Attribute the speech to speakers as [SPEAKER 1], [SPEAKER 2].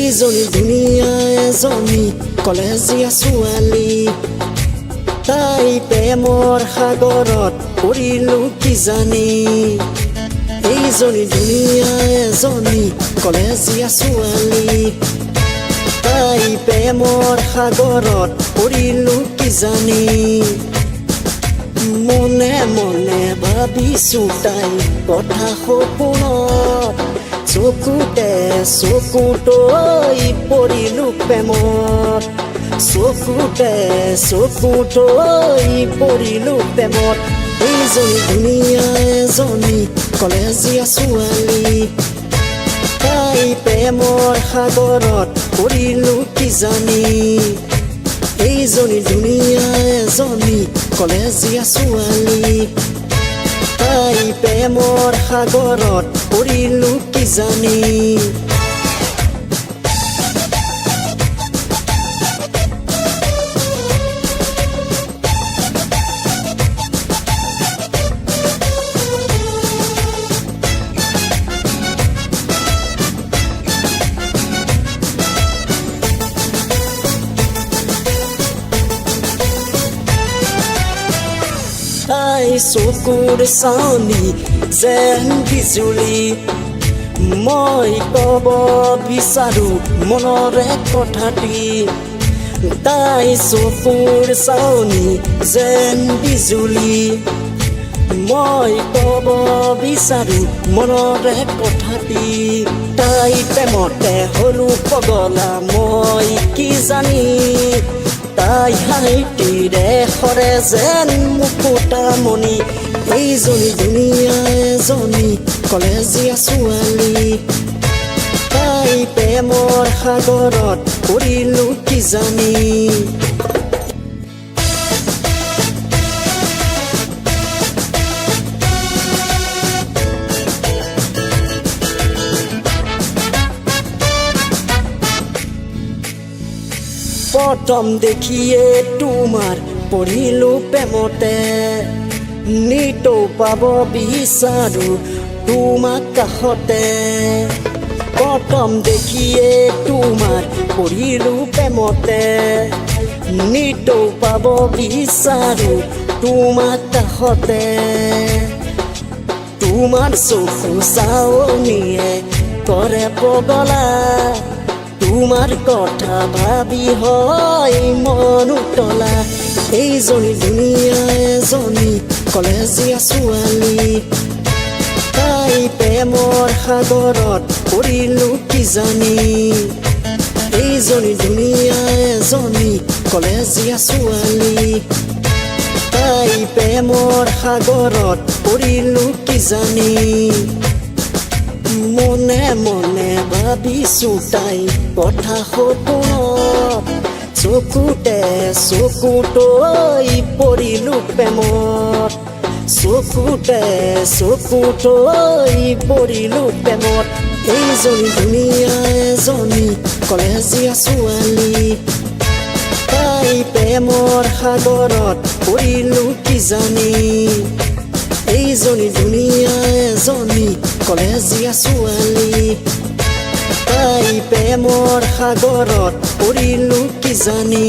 [SPEAKER 1] এইজনী ধুনীয়া এজনী কলেজীয়া ছোৱালী তাই প্ৰেমৰ সাগৰত পৰিলো কি জানি এইজনী ধুনীয়া এজনী কলেজীয়া ছোৱালী তাই প্ৰেমৰ সাগৰত পৰিলো কি জানি মনে মনে ভাবিছো তাই কথা সপোনত চকুতে চকুতৈ পৰিলো প্ৰেমত চকুতে চকুতৈ পৰিলো প্ৰেমত এইজনী ধুনীয়া এজনী কলেজীয়া ছোৱালী তাই প্ৰেমৰ সাগৰত পৰিলো কি জানি এইজনী ধুনীয়া এজনী কলেজীয়া ছোৱালী তাই প্ৰেমৰ সাগৰত পৰিলো কি জানি তাই চকুৰ চাউনি যেন বিজুলী মই ক'ব বিচাৰো মনৰে কথাটি তাই চকুৰ চাউনি যেন বিজুলী মই ক'ব বিচাৰো মনৰে কথাটি তাই প্ৰেমতে হলো পগলা মই কি জানি তাই হাঁহিটিৰে সৰে যেন মুকুতামণি এইজনী ধুনীয়া এজনী কলেজীয়া ছোৱালী তাই প্ৰেমৰ সাগৰত পৰিলো কি জানি প্ৰথম দেখিয়ে তোমাৰ পৰিলো প্ৰেমতে নিতৌ পাব বিচাৰো তোমাক কাষতে প্ৰথম দেখিয়ে তোমাৰ পৰিলো প্ৰেমতে নিতৌ পাব বিচাৰো তোমাক কাষতে তোমাৰ চকু চাৱনিয়ে কৰে পগলা তোমাৰ কথা ভাবি হয় মন উতলা এইজনী ধুনীয়া এজনী কলেজীয়া ছোৱালী তাই প্ৰেমৰ সাগৰত পৰিলো কি জানি এইজনী ধুনীয়া এজনী কলেজীয়া ছোৱালী তাই প্ৰেমৰ সাগৰত পৰিলো কি জানি মনে মনে ভাবিছো তাই কথা সপোনত চকুতে চকুতৈ পৰিলো প্ৰেমত চকুতে চকুতৈ পৰিলো প্ৰেমত এইজনী ধুনীয়া এজনী কলেজীয়া ছোৱালী তাই প্ৰেমৰ সাগৰত পৰিলো কি জানি এইজনী ধুনীয়া এজনী কলেজীয়া ছোৱালী তাই প্ৰেমৰ সাগৰত পৰিলো কি জানি